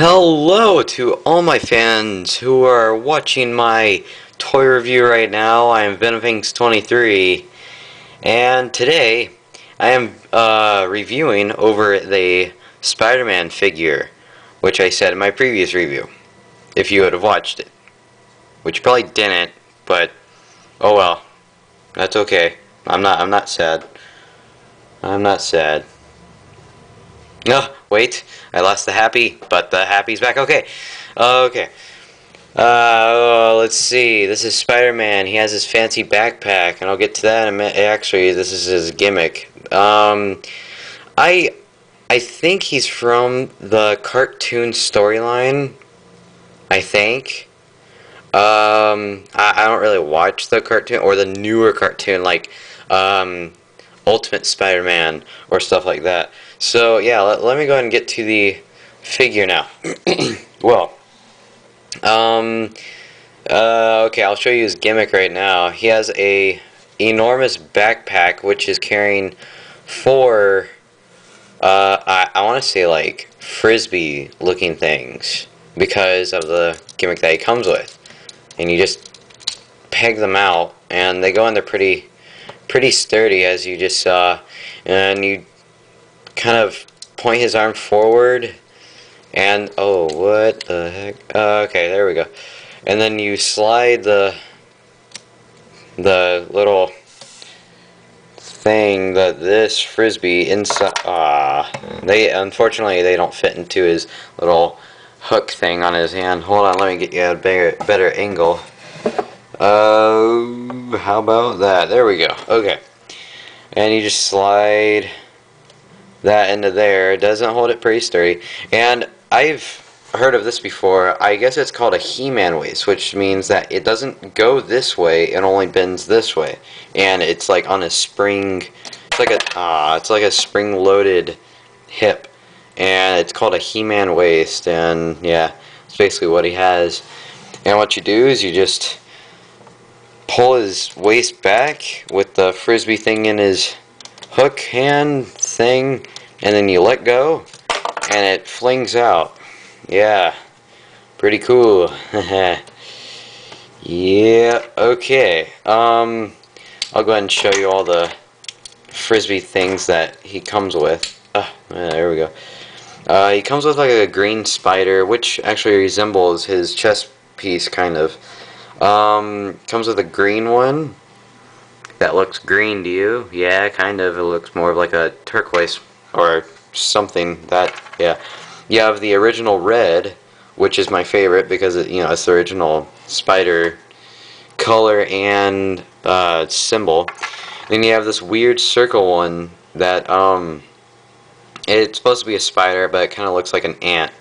Hello to all my fans who are watching my toy review right now. I am Venomfinks23, and today I am reviewing over the Spider-Man figure, which I said in my previous review, if you would have watched it. Which you probably didn't, but oh well. That's okay. I'm not sad. I'm not sad. No, wait. I lost the happy, but the happy's back. Okay. Okay. Let's see. This is Spider-Man. He has his fancy backpack, and I'll get to that in a minute. Actually, this is his gimmick. I think he's from the cartoon storyline. I think. I don't really watch the cartoon or the newer cartoon like Ultimate Spider-Man or stuff like that. So yeah, let me go ahead and get to the figure now. Well, okay, I'll show you his gimmick right now. He has a enormous backpack which is carrying four, I want to say like frisbee looking things because of the gimmick that he comes with. And you just peg them out, and they go in there pretty sturdy, as you just saw. And you kind of point his arm forward, and oh, what the heck? Okay, there we go. And then you slide the little thing that this frisbee inside. Unfortunately they don't fit into his little hook thing on his hand. Hold on, let me get you a better angle. How about that? There we go. Okay. And you just slide that into there. It doesn't hold it pretty sturdy. And I've heard of this before. I guess it's called a He-Man waist, which means that it doesn't go this way, it only bends this way. And it's like on a spring. It's like a spring-loaded hip. And it's called a He-Man waist, and yeah, it's basically what he has. And what you do is you just pull his waist back with the frisbee thing in his hook hand thing, and then you let go, and it flings out. Yeah, pretty cool. Yeah, okay. I'll go ahead and show you all the frisbee things that he comes with. There we go. He comes with like a green spider, which actually resembles his chest piece, kind of. Comes with a green one that looks green to you. Yeah, kind of. It looks more of like a turquoise or something. Yeah. You have the original red, which is my favorite because it's the original spider color and symbol. Then you have this weird circle one that it's supposed to be a spider, but it kind of looks like an ant.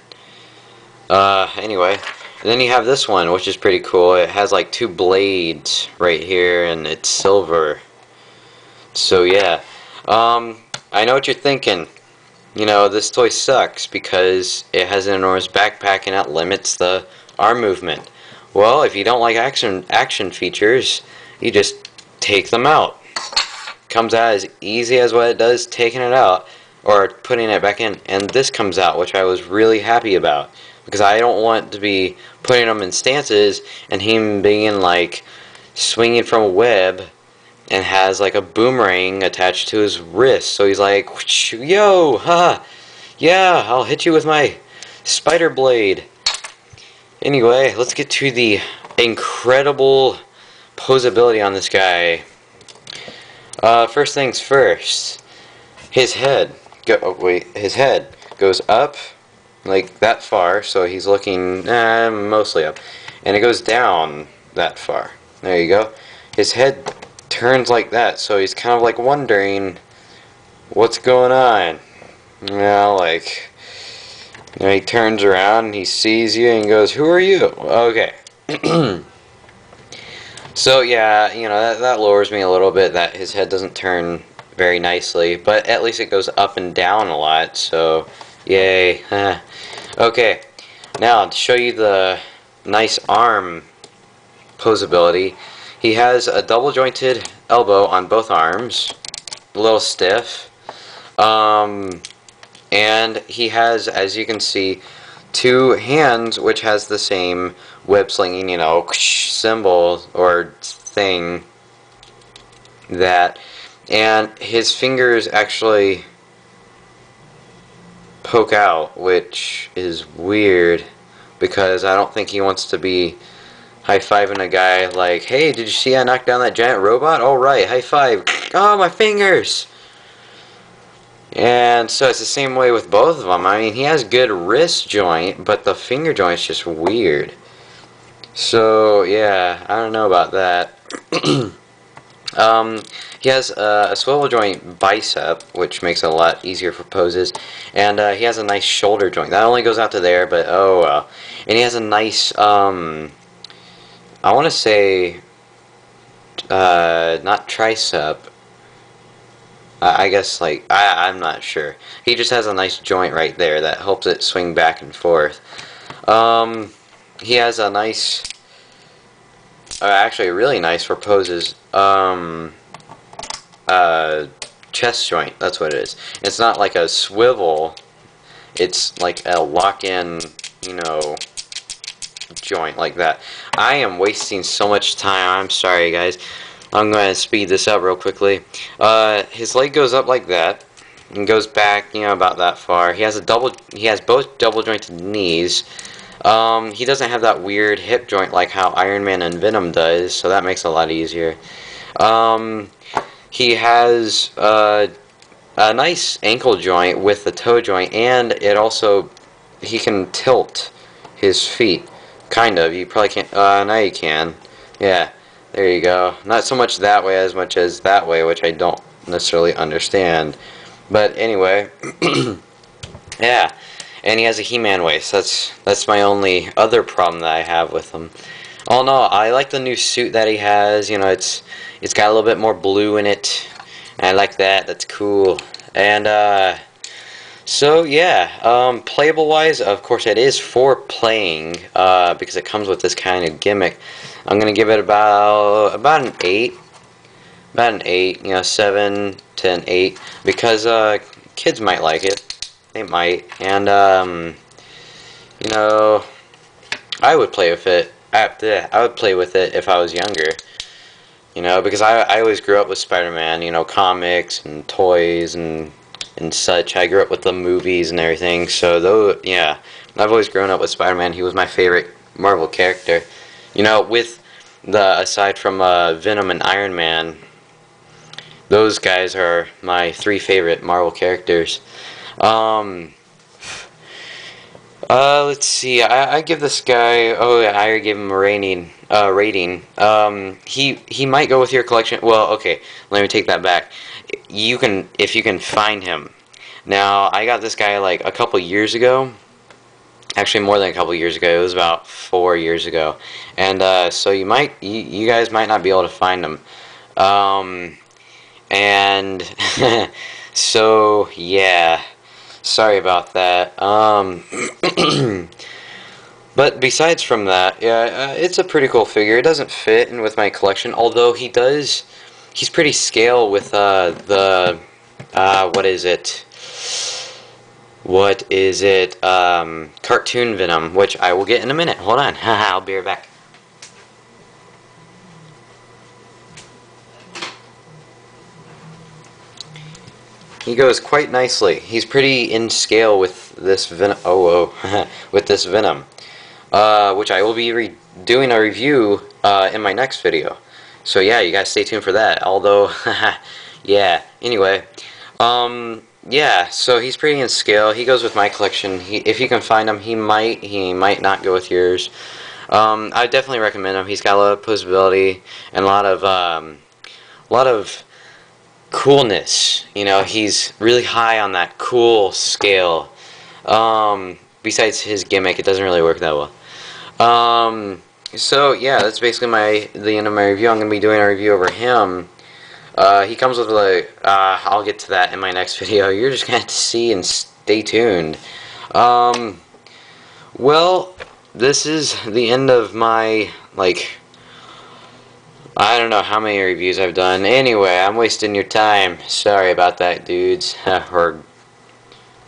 Anyway, and then you have this one, which is pretty cool. It has like two blades right here, and it's silver. So yeah, I know what you're thinking. This toy sucks because it has an enormous backpack and it limits the arm movement. Well, if you don't like action features, you just take them out. Comes out as easy as what it does taking it out or putting it back in, and this comes out, which I was really happy about because I don't want to be putting him in stances and him being like swinging from a web and has like a boomerang attached to his wrist, so he's like, yo, haha, yeah, I'll hit you with my spider blade. Anyway, let's get to the incredible posability on this guy. First things first, his head. His head goes up like that far, so he's looking mostly up, and it goes down that far. There you go. His head turns like that, so he's kind of like wondering what's going on. Like, he turns around and he sees you and goes, "Who are you?" Okay. So yeah, that lowers me a little bit that his head doesn't turn very nicely, but at least it goes up and down a lot, so yay. Okay, now to show you the nice arm posability, he has a double jointed elbow on both arms, a little stiff, and he has, as you can see, two hands, which has the same web slinging, you know, symbol or thing that, and his fingers actually poke out, which is weird because I don't think he wants to be high-fiving a guy like, hey, did you see I knocked down that giant robot? Alright, high five. Oh, my fingers! And so it's the same way with both of them. I mean, he has good wrist joint, but the finger joint's just weird. So, yeah, I don't know about that. He has a swivel joint bicep, which makes it a lot easier for poses. And he has a nice shoulder joint. That only goes out to there, but oh well. And he has a nice, I want to say, not tricep. I guess, like, I'm not sure. He just has a nice joint right there that helps it swing back and forth. He has a nice, actually really nice for poses, chest joint. That's what it is. It's not like a swivel. It's like a lock-in, you know, joint like that. I am wasting so much time. I'm sorry, guys. I'm going to speed this up real quickly. His leg goes up like that and goes back, you know, about that far. He has both double jointed knees. He doesn't have that weird hip joint like how Iron Man and Venom does, so that makes it a lot easier. He has a nice ankle joint with the toe joint, and it also, he can tilt his feet. Kind of. You probably can't. Now you can. Yeah. There you go. Not so much that way as much as that way, which I don't necessarily understand. But anyway, yeah. And he has a He-Man waist. That's my only other problem that I have with him. Oh no, I like the new suit that he has. You know, it's got a little bit more blue in it. And I like that. That's cool. And so yeah, playable wise, of course, it is for playing because it comes with this kind of gimmick. I'm gonna give it about an 8, about an 8, you know, 7 to an 8, because kids might like it. They might, and you know, I would play with it. I would play with it if I was younger. You know, because I always grew up with Spider-Man. You know, comics and toys and such. I grew up with the movies and everything. So though, yeah, I've always grown up with Spider-Man. He was my favorite Marvel character. You know, with aside from Venom and Iron Man, those guys are my 3 favorite Marvel characters. Let's see. I give this guy. Oh, yeah, I already gave him a rating. He might go with your collection. Well, okay. Let me take that back. You can, if you can find him. Now, I got this guy like a couple years ago. Actually, more than a couple years ago. It was about 4 years ago, and so you guys might not be able to find him. And so yeah, sorry about that. But besides from that, yeah, it's a pretty cool figure. It doesn't fit in with my collection, although he's pretty scale with what is it? Cartoon Venom, which I will get in a minute. Hold on. I'll be right back. He goes quite nicely. He's pretty in scale with this Venom. With this Venom, which I will be doing a review in my next video. So yeah, you guys stay tuned for that. Although, yeah. Anyway, yeah, so he's pretty in scale. He goes with my collection. If you can find him, he might not go with yours. I definitely recommend him. He's got a lot of posability and a lot of coolness. You know, he's really high on that cool scale. Besides his gimmick, it doesn't really work that well. So yeah, that's basically the end of my review. I'm gonna be doing a review over him. He comes with I'll get to that in my next video. You're just gonna have to see and stay tuned. Well, this is the end of my, I don't know how many reviews I've done. Anyway, I'm wasting your time. Sorry about that, dudes. Or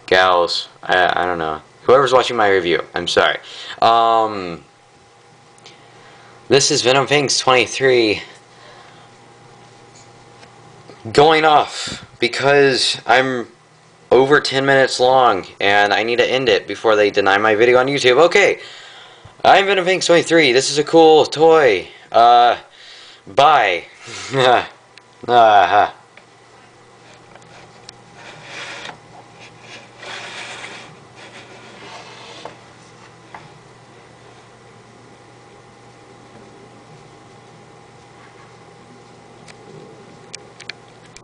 gals. I don't know. Whoever's watching my review, I'm sorry. This is Venom Fangs 23 going off because I'm over 10 minutes long and I need to end it before they deny my video on YouTube. Okay, I'm Venom Fangs 23. This is a cool toy. Bye.